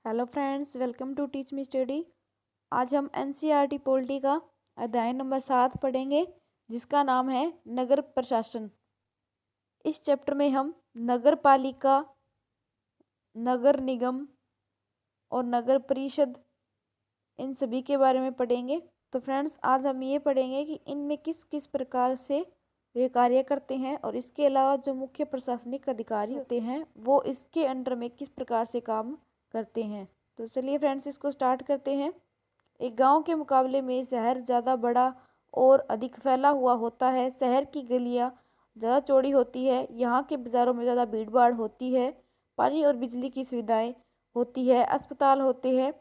Hello friends, welcome to teach me study. आज हम NCERT polity का अध्याय नंबर 7 पढ़ेंगे, जिसका नाम है नगर प्रशासन। इस चैप्टर में हम नगर पालिका, नगर निगम और नगर परिषद इन सभी के बारे में पढ़ेंगे। तो फ्रेंड्स, आज हम ये पढ़ेंगे कि इनमें किस किस प्रकार से वे कार्य करते हैं और इसके अलावा जो मुख्य प्रशासनिक अधिकारी होते हैं वो इसके अंडर में किस प्रकार से काम करते हैं। तो चलिए फ्रेंड्स, इसको स्टार्ट करते हैं। एक गांव के मुकाबले में शहर ज़्यादा बड़ा और अधिक फैला हुआ होता है। शहर की गलियां ज़्यादा चौड़ी होती है, यहाँ के बाज़ारों में ज़्यादा भीड़ भाड़ होती है, पानी और बिजली की सुविधाएं होती है, अस्पताल होते हैं,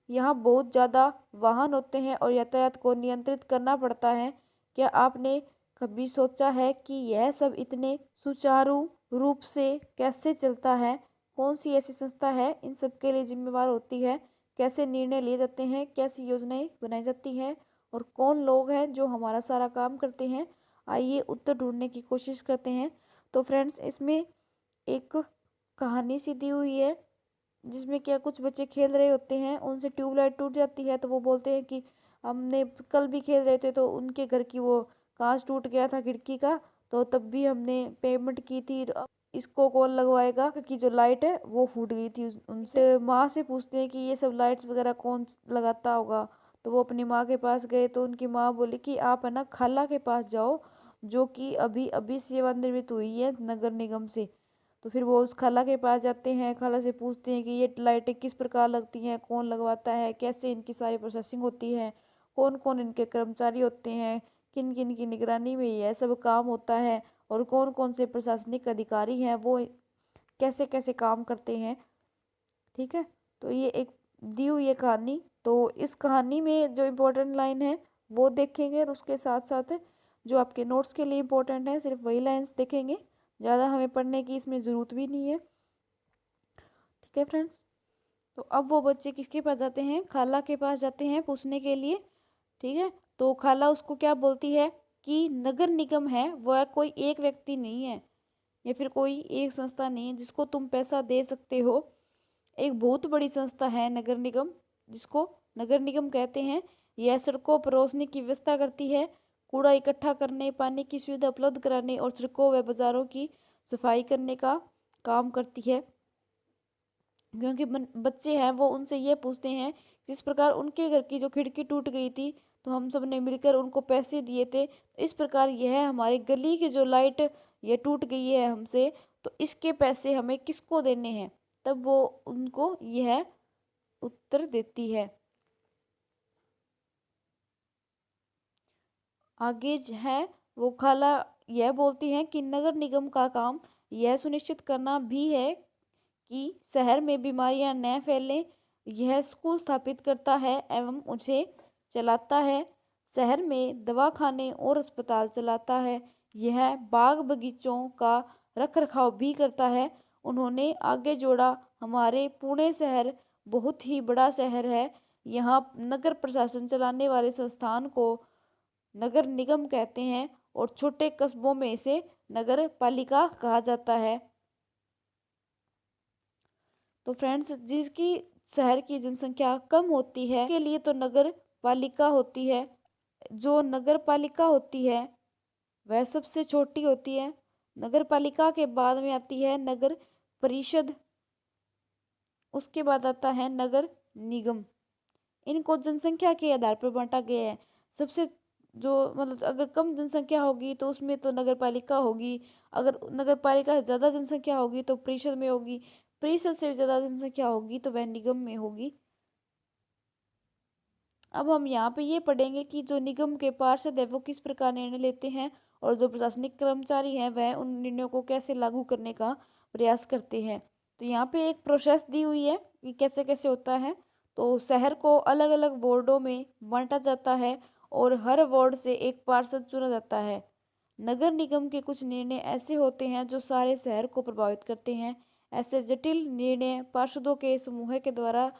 यहाँ बहुत ज़्यादा वाहन होते हैं और यातायात को नियंत्रित करना पड़ता है। क्या आपने कभी सोचा है कि यह सब इतने सुचारू रूप से कैसे चलता है? कौन सी ऐसी संस्था है इन सब के लिए जिम्मेवार होती है? कैसे निर्णय लिए जाते हैं? कैसी योजनाएं बनाई जाती हैं? और कौन लोग हैं जो हमारा सारा काम करते हैं? आइए उत्तर ढूंढने की कोशिश करते हैं। तो फ्रेंड्स, इसमें एक कहानी सी दी हुई है जिसमें क्या कुछ बच्चे खेल रहे होते हैं, उनसे ट्यूबलाइट टूट जाती है तो वो बोलते हैं कि हमने कल भी खेल रहे थे तो उनके घर की वो कांच टूट गया था खिड़की का, तो तब भी हमने पेमेंट की थी, अब इसको कौन लगवाएगा कि जो लाइट है वो फूट गई थी। उनसे माँ से पूछते हैं कि ये सब लाइट्स वगैरह कौन लगाता होगा। तो वो अपनी माँ के पास गए तो उनकी माँ बोली कि आप है ना खाला के पास जाओ, जो कि अभी अभी सेवानिवृत्त हुई है नगर निगम से। तो फिर वो उस खाला के पास जाते हैं, खाला से पूछते हैं कि ये लाइटें किस प्रकार लगती हैं, कौन लगवाता है, कैसे इनकी सारी प्रोसेसिंग होती है, कौन कौन इनके कर्मचारी होते हैं, किन किन की निगरानी में यह सब काम होता है, और कौन कौन से प्रशासनिक अधिकारी हैं वो कैसे कैसे काम करते हैं। ठीक है, तो ये एक दी हुई है कहानी। तो इस कहानी में जो इम्पोर्टेंट लाइन है वो देखेंगे और उसके साथ साथ जो आपके नोट्स के लिए इम्पोर्टेंट है सिर्फ वही लाइन्स देखेंगे, ज़्यादा हमें पढ़ने की इसमें ज़रूरत भी नहीं है। ठीक है फ्रेंड्स, तो अब वो बच्चे किसके पास जाते हैं? खाला के पास जाते हैं पूछने के लिए। ठीक है, तो खाला उसको क्या बोलती है कि नगर निगम है वह कोई एक व्यक्ति नहीं है या फिर कोई एक संस्था नहीं है जिसको तुम पैसा दे सकते हो। एक बहुत बड़ी संस्था है नगर निगम, जिसको नगर निगम कहते हैं। यह सड़कों पर रोशनी की व्यवस्था करती है, कूड़ा इकट्ठा करने, पानी की सुविधा उपलब्ध कराने और सड़कों व बाजारों की सफाई करने का काम करती है। क्योंकि बच्चे हैं वो उनसे ये पूछते हैं जिस प्रकार उनके घर की जो खिड़की टूट गई थी तो हम सब ने मिलकर उनको पैसे दिए थे, तो इस प्रकार यह हमारी गली की जो लाइट ये टूट गई है हमसे, तो इसके पैसे हमें किसको देने हैं? तब वो उनको यह उत्तर देती है। आगे है वो खाला यह बोलती हैं कि नगर निगम का काम यह सुनिश्चित करना भी है कि शहर में बीमारियां न फैलें। यह स्कूल स्थापित करता है एवं उसे चलाता है, शहर में दवाखाने और अस्पताल चलाता है, यह बाग बगीचों का रख रखाव भी करता है। उन्होंने आगे जोड़ा, हमारे पुणे शहर बहुत ही बड़ा शहर है, यहाँ नगर प्रशासन चलाने वाले संस्थान को नगर निगम कहते हैं और छोटे कस्बों में इसे नगर पालिका कहा जाता है। तो फ्रेंड्स, जिसकी शहर की जनसंख्या कम होती है के लिए तो नगर पालिका होती है। जो नगर पालिका होती है वह सबसे छोटी होती है। नगर पालिका के बाद में आती है नगर परिषद, उसके बाद आता है नगर निगम। इनको जनसंख्या के आधार पर बांटा गया है। सबसे जो मतलब अगर कम जनसंख्या होगी तो उसमें तो नगर पालिका होगी, अगर नगर पालिका से ज़्यादा जनसंख्या होगी तो परिषद में होगी, परिषद से ज़्यादा जनसंख्या होगी तो वह निगम में होगी। अब हम यहाँ पे ये पढ़ेंगे कि जो निगम के पार्षद है वो किस प्रकार निर्णय लेते हैं और जो प्रशासनिक कर्मचारी हैं वह उन निर्णयों को कैसे लागू करने का प्रयास करते हैं। तो यहाँ पे एक प्रोसेस दी हुई है कि कैसे कैसे होता है। तो शहर को अलग अलग वार्डों में बांटा जाता है और हर वार्ड से एक पार्षद चुना जाता है। नगर निगम के कुछ निर्णय ऐसे होते हैं जो सारे शहर को प्रभावित करते हैं। ऐसे जटिल निर्णय पार्षदों के समूह के द्वारा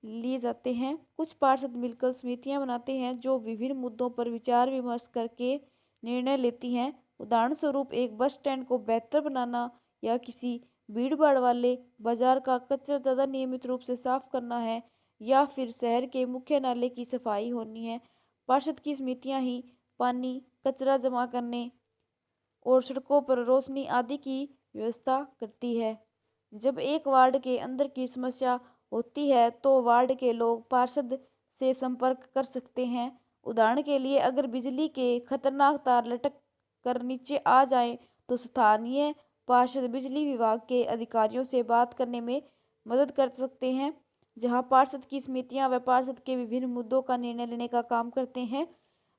लिए जाते हैं। कुछ पार्षद मिलकर समितियां बनाते हैं जो विभिन्न मुद्दों पर विचार विमर्श करके निर्णय लेती हैं। उदाहरण स्वरूप एक बस स्टैंड को बेहतर बनाना या किसी भीड़ भाड़ वाले बाजार का कचरा ज़्यादा नियमित रूप से साफ करना है या फिर शहर के मुख्य नाले की सफाई होनी है। पार्षद की समितियां ही पानी, कचरा जमा करने और सड़कों पर रोशनी आदि की व्यवस्था करती है। जब एक वार्ड के अंदर की समस्या होती है तो वार्ड के लोग पार्षद से संपर्क कर सकते हैं। उदाहरण के लिए अगर बिजली के खतरनाक तार लटक कर नीचे आ जाएं तो स्थानीय पार्षद बिजली विभाग के अधिकारियों से बात करने में मदद कर सकते हैं। जहां पार्षद की समितियां व पार्षद के विभिन्न मुद्दों का निर्णय लेने का काम करते हैं,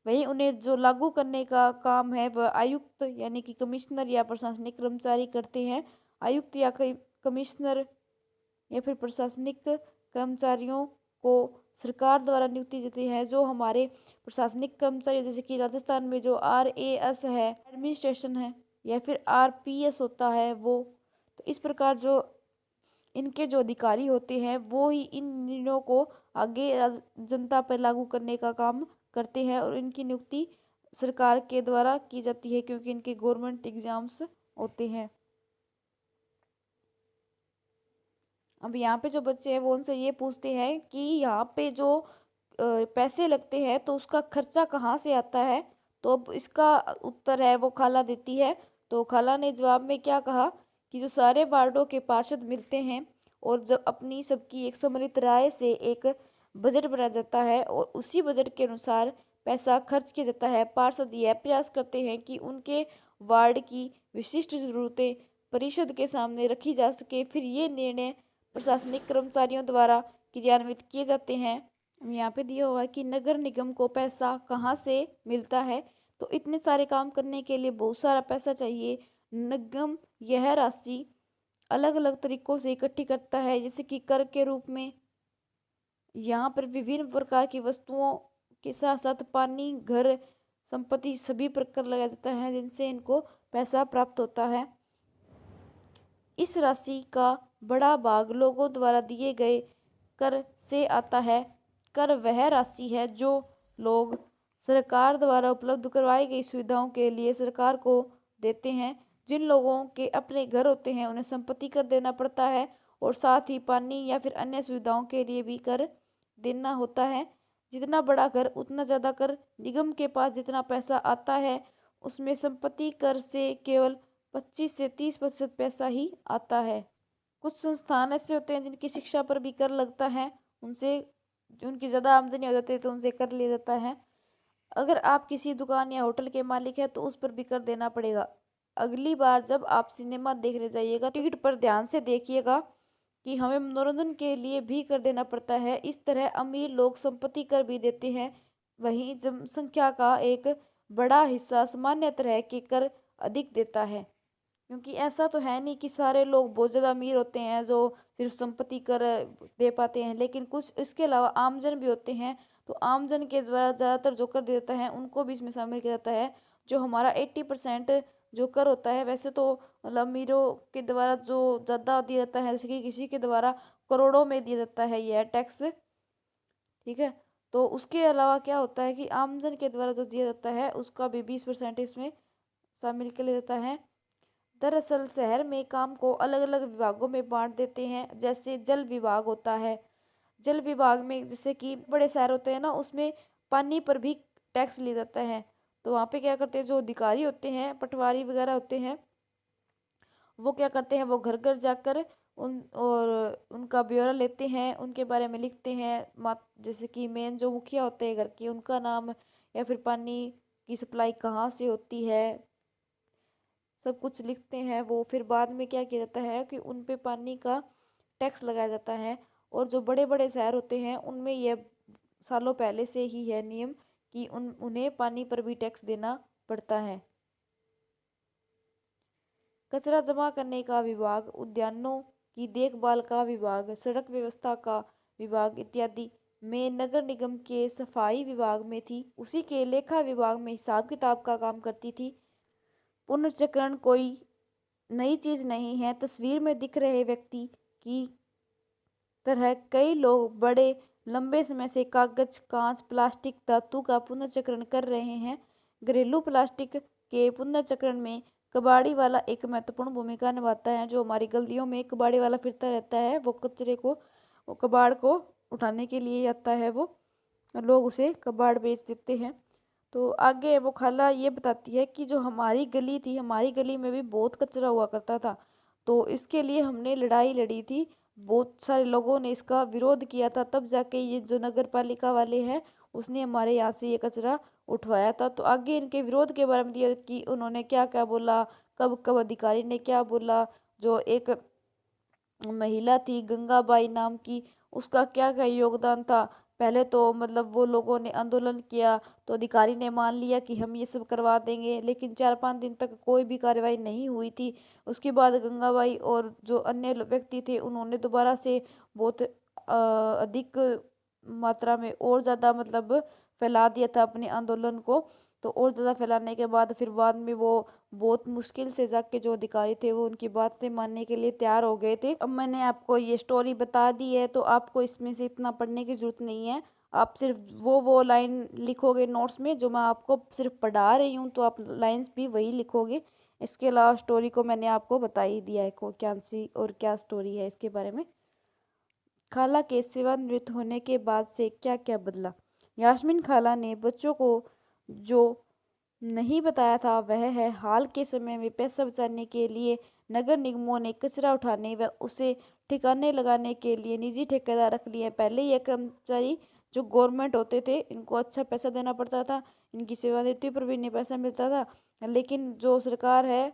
वहीं उन्हें जो लागू करने का काम है वह आयुक्त यानी कि कमिश्नर या प्रशासनिक कर्मचारी करते हैं। आयुक्त या कमिश्नर या फिर प्रशासनिक कर्मचारियों को सरकार द्वारा नियुक्ति देती है। जो हमारे प्रशासनिक कर्मचारी जैसे कि राजस्थान में जो RAS है, एडमिनिस्ट्रेशन है, या फिर RPS होता है वो, तो इस प्रकार जो इनके जो अधिकारी होते हैं वो ही इन निर्णयों को आगे जनता पर लागू करने का काम करते हैं और इनकी नियुक्ति सरकार के द्वारा की जाती है क्योंकि इनके गवर्नमेंट एग्जाम्स होते हैं। अब यहाँ पे जो बच्चे हैं वो उनसे ये पूछते हैं कि यहाँ पे जो पैसे लगते हैं तो उसका खर्चा कहाँ से आता है। तो अब इसका उत्तर है वो खाला देती है। तो खाला ने जवाब में क्या कहा कि जो सारे वार्डों के पार्षद मिलते हैं और जब अपनी सबकी एक सम्मिलित राय से एक बजट बनाया जाता है और उसी बजट के अनुसार पैसा खर्च किया जाता है। पार्षद यह प्रयास करते हैं कि उनके वार्ड की विशिष्ट ज़रूरतें परिषद के सामने रखी जा सके। फिर ये निर्णय प्रशासनिक कर्मचारियों द्वारा क्रियान्वित किए जाते हैं। यहाँ पे दिया हुआ है कि नगर निगम को पैसा कहाँ से मिलता है। तो इतने सारे काम करने के लिए बहुत सारा पैसा चाहिए। निगम यह राशि अलग अलग तरीकों से इकट्ठी करता है, जैसे कि कर के रूप में। यहाँ पर विभिन्न प्रकार की वस्तुओं के साथ साथ पानी, घर, संपत्ति सभी प्रकार लगाया जाता है जिनसे इनको पैसा प्राप्त होता है। इस राशि का बड़ा भाग लोगों द्वारा दिए गए कर से आता है। कर वह राशि है जो लोग सरकार द्वारा उपलब्ध करवाई गई सुविधाओं के लिए सरकार को देते हैं। जिन लोगों के अपने घर होते हैं उन्हें संपत्ति कर देना पड़ता है और साथ ही पानी या फिर अन्य सुविधाओं के लिए भी कर देना होता है। जितना बड़ा घर उतना ज़्यादा कर। निगम के पास जितना पैसा आता है उसमें संपत्ति कर से केवल 25 से 30% पैसा ही आता है। कुछ संस्थान ऐसे होते हैं जिनकी शिक्षा पर भी कर लगता है, उनसे उनकी ज़्यादा आमदनी हो जाती है तो उनसे कर लिया जाता है। अगर आप किसी दुकान या होटल के मालिक हैं तो उस पर भी कर देना पड़ेगा। अगली बार जब आप सिनेमा देखने जाइएगा टिकट पर ध्यान से देखिएगा कि हमें मनोरंजन के लिए भी कर देना पड़ता है। इस तरह अमीर लोग संपत्ति कर भी देते हैं, वहीं जनसंख्या का एक बड़ा हिस्सा सामान्य तरह के कर अधिक देता है। क्योंकि ऐसा तो है नहीं कि सारे लोग बहुत ज़्यादा अमीर होते हैं जो सिर्फ संपत्ति कर दे पाते हैं, लेकिन कुछ इसके अलावा आमजन भी होते हैं। तो आमजन के द्वारा ज़्यादातर जो कर दिया जाता है उनको भी इसमें शामिल किया जाता है। जो हमारा 80% जो कर होता है, वैसे तो मतलब अमीरों के द्वारा जो ज़्यादा दिया जाता है, जैसे कि किसी के द्वारा करोड़ों में दिया जाता है यह टैक्स, ठीक है। तो उसके अलावा क्या होता है कि आमजन के द्वारा जो दिया जाता है उसका भी 20% इसमें शामिल किया जाता है। दरअसल शहर में काम को अलग अलग विभागों में बांट देते हैं। जैसे जल विभाग होता है, जल विभाग में जैसे कि बड़े शहर होते हैं ना, उसमें पानी पर भी टैक्स लिया जाता है। तो वहाँ पे क्या करते हैं, जो अधिकारी होते हैं, पटवारी वगैरह होते हैं, वो क्या करते हैं, वो घर घर जाकर उनका ब्यौरा लेते हैं, उनके बारे में लिखते हैं। जैसे कि मेन जो मुखिया होते हैं घर के, उनका नाम, या फिर पानी की सप्लाई कहाँ से होती है, सब कुछ लिखते हैं वो। फिर बाद में क्या किया जाता है कि उन पे पानी का टैक्स लगाया जाता है। और जो बड़े बड़े शहर होते हैं उनमें यह सालों पहले से ही है नियम कि उन्हें पानी पर भी टैक्स देना पड़ता है। कचरा जमा करने का विभाग, उद्यानों की देखभाल का विभाग, सड़क व्यवस्था का विभाग इत्यादि में नगर निगम के सफाई विभाग में थी। उसी के लेखा विभाग में हिसाब किताब का काम करती थी। पुनर्चक्रण कोई नई चीज़ नहीं है। तस्वीर में दिख रहे व्यक्ति की तरह कई लोग बड़े लंबे समय से कागज, कांच, प्लास्टिक, धातु का पुनर्चक्रण कर रहे हैं। घरेलू प्लास्टिक के पुनर्चक्रण में कबाड़ी वाला एक महत्वपूर्ण भूमिका निभाता है। जो हमारी गलियों में कबाड़ी वाला फिरता रहता है, वो कचरे को, वो कबाड़ को उठाने के लिए आता है, वो लोग उसे कबाड़ बेच देते हैं। तो आगे वो खाला ये बताती है कि जो हमारी गली थी, हमारी गली में भी बहुत कचरा हुआ करता था, तो इसके लिए हमने लड़ाई लड़ी थी, बहुत सारे लोगों ने इसका विरोध किया था, तब जाके ये जो नगर पालिका वाले हैं उसने हमारे यहाँ से ये कचरा उठवाया था। तो आगे इनके विरोध के बारे में दिया कि उन्होंने क्या क्या बोला, कब कब अधिकारी ने क्या बोला, जो एक महिला थी गंगाबाई नाम की, उसका क्या क्या योगदान था। पहले तो मतलब वो लोगों ने आंदोलन किया, तो अधिकारी ने मान लिया कि हम ये सब करवा देंगे, लेकिन 4-5 दिन तक कोई भी कार्रवाई नहीं हुई थी। उसके बाद गंगाबाई और जो अन्य व्यक्ति थे उन्होंने दोबारा से बहुत अधिक मात्रा में और ज़्यादा मतलब फैला दिया था अपने आंदोलन को। तो और ज़्यादा फैलाने के बाद फिर बाद में वो बहुत मुश्किल से जाके जो अधिकारी थे वो उनकी बातें मानने के लिए तैयार हो गए थे। अब मैंने आपको ये स्टोरी बता दी है, तो आपको इसमें से इतना पढ़ने की ज़रूरत नहीं है। आप सिर्फ वो लाइन लिखोगे नोट्स में जो मैं आपको सिर्फ पढ़ा रही हूँ, तो आप लाइन्स भी वही लिखोगे। इसके अलावा स्टोरी को मैंने आपको बता ही दिया है को क्या सी और क्या स्टोरी है इसके बारे में। खाला के सेवानिवृत्त होने के बाद से क्या क्या बदला। यास्मीन खाला ने बच्चों को जो नहीं बताया था वह है हाल के समय में पैसा बचाने के लिए नगर निगमों ने कचरा उठाने व उसे ठिकाने लगाने के लिए निजी ठेकेदार रख लिए हैं। पहले ये कर्मचारी जो गवर्नमेंट होते थे इनको अच्छा पैसा देना पड़ता था, इनकी सेवानिवृत्ति पर भी इन्हें पैसा मिलता था, लेकिन जो सरकार है,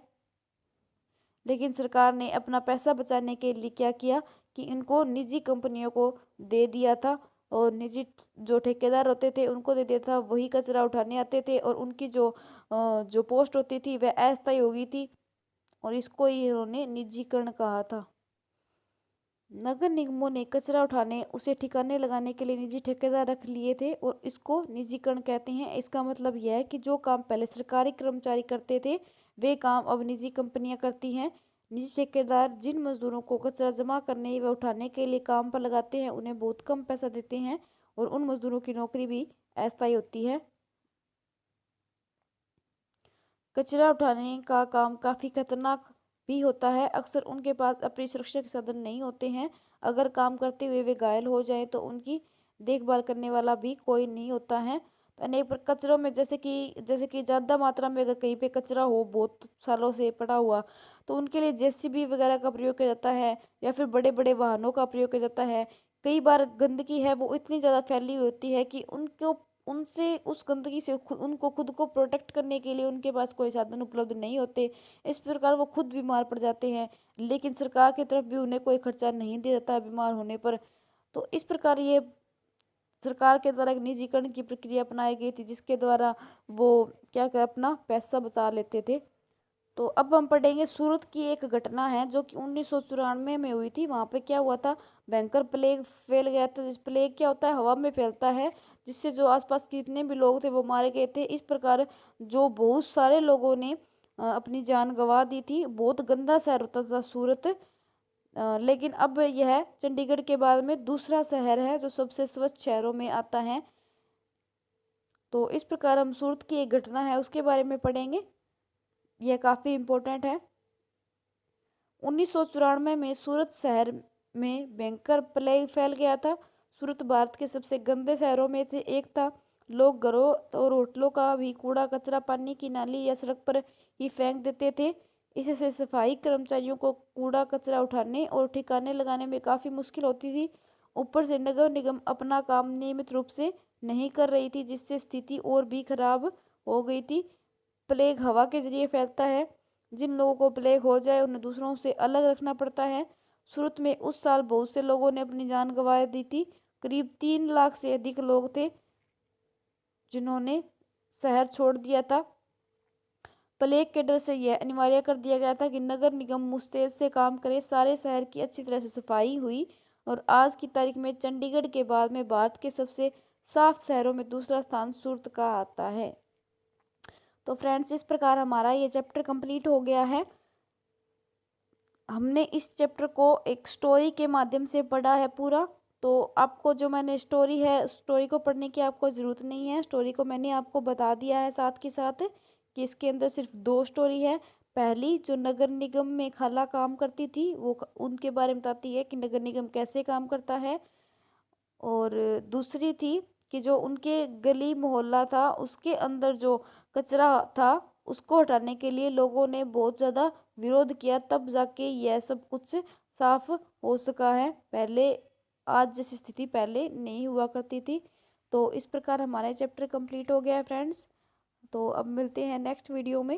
लेकिन सरकार ने अपना पैसा बचाने के लिए क्या किया कि इनको निजी कंपनियों को दे दिया था, और निजी जो ठेकेदार होते थे उनको दे दिया था, वही कचरा उठाने आते थे, और उनकी जो पोस्ट होती थी वह अस्थायी हो गई थी, और इसको ही इन्होंने निजीकरण कहा था। नगर निगमों ने कचरा उठाने उसे ठिकाने लगाने के लिए निजी ठेकेदार रख लिए थे, और इसको निजीकरण कहते हैं। इसका मतलब यह है कि जो काम पहले सरकारी कर्मचारी करते थे वे काम अब निजी कंपनियां करती हैं। निजी ठेकेदार जिन मजदूरों को कचरा जमा करने व उठाने के लिए काम पर लगाते हैं उन्हें बहुत कम पैसा देते हैं, और उन मजदूरों की नौकरी भी अस्थायी होती है। कचरा उठाने का काम काफ़ी खतरनाक भी होता है। अक्सर उनके पास अपनी सुरक्षा के साधन नहीं होते हैं। अगर काम करते हुए वे घायल हो जाएं तो उनकी देखभाल करने वाला भी कोई नहीं होता है। तो अनेक कचरों में जैसे कि ज़्यादा मात्रा में अगर कहीं पे कचरा हो बहुत सालों से पड़ा हुआ, तो उनके लिए जेसीबी वगैरह का प्रयोग किया जाता है, या फिर बड़े बड़े वाहनों का प्रयोग किया जाता है। कई बार गंदगी है वो इतनी ज़्यादा फैली हुई होती है कि उनको उनसे उस गंदगी से उनको खुद को प्रोटेक्ट करने के लिए उनके पास कोई साधन उपलब्ध नहीं होते। इस प्रकार वो खुद बीमार पड़ जाते हैं, लेकिन सरकार की तरफ भी उन्हें कोई खर्चा नहीं दिया जाता बीमार होने पर। तो इस प्रकार ये सरकार के द्वारा एक निजीकरण की प्रक्रिया अपनाई गई थी, जिसके द्वारा वो क्या कर अपना पैसा बचा लेते थे। तो अब हम पढ़ेंगे सूरत की एक घटना है जो कि 1994 में हुई थी। वहाँ पे क्या हुआ था, भयंकर प्लेग फैल गया था। जिस प्लेग क्या होता है, हवा में फैलता है, जिससे जो आसपास कितने भी लोग थे वो मारे गए थे। इस प्रकार जो बहुत सारे लोगों ने अपनी जान गंवा दी थी। बहुत गंदा शहर होता था सूरत, लेकिन अब यह चंडीगढ़ के बाद में दूसरा शहर है जो सबसे स्वच्छ शहरों में आता है। तो इस प्रकार हम सूरत की एक घटना है उसके बारे में पढ़ेंगे, यह काफ़ी इम्पोर्टेंट है। 1994 में सूरत शहर में भयंकर प्लेग फैल गया था। सूरत भारत के सबसे गंदे शहरों में से एक था। लोग घरों और होटलों का भी कूड़ा कचरा पानी की नाली या सड़क पर ही फेंक देते थे। इससे सफाई कर्मचारियों को कूड़ा कचरा उठाने और ठिकाने लगाने में काफ़ी मुश्किल होती थी। ऊपर से नगर निगम अपना काम नियमित रूप से नहीं कर रही थी, जिससे स्थिति और भी खराब हो गई थी। प्लेग हवा के जरिए फैलता है। जिन लोगों को प्लेग हो जाए उन्हें दूसरों से अलग रखना पड़ता है। सूरत में उस साल बहुत से लोगों ने अपनी जान गंवा दी थी। करीब 3 लाख से अधिक लोग थे जिन्होंने शहर छोड़ दिया था। प्लेग के डर से यह अनिवार्य कर दिया गया था कि नगर निगम मुस्तैद से काम करे। सारे शहर की अच्छी तरह से सफाई हुई, और आज की तारीख में चंडीगढ़ के बाद में भारत के सबसे साफ शहरों में दूसरा स्थान सूरत का आता है। तो फ्रेंड्स, इस प्रकार हमारा ये चैप्टर कंप्लीट हो गया है। हमने इस चैप्टर को एक स्टोरी के माध्यम से पढ़ा है पूरा। तो आपको जो मैंने स्टोरी है, स्टोरी को पढ़ने की आपको ज़रूरत नहीं है। स्टोरी को मैंने आपको बता दिया है साथ के साथ कि इसके अंदर सिर्फ 2 स्टोरी है। पहली जो नगर निगम में खाला काम करती थी वो उनके बारे में बताती है कि नगर निगम कैसे काम करता है। और दूसरी थी कि जो उनके गली मोहल्ला था उसके अंदर जो कचरा था उसको हटाने के लिए लोगों ने बहुत ज़्यादा विरोध किया, तब जाके यह सब कुछ साफ हो सका है। पहले आज जैसी स्थिति पहले नहीं हुआ करती थी। तो इस प्रकार हमारा चैप्टर कंप्लीट हो गया है फ्रेंड्स। तो अब मिलते हैं नेक्स्ट वीडियो में।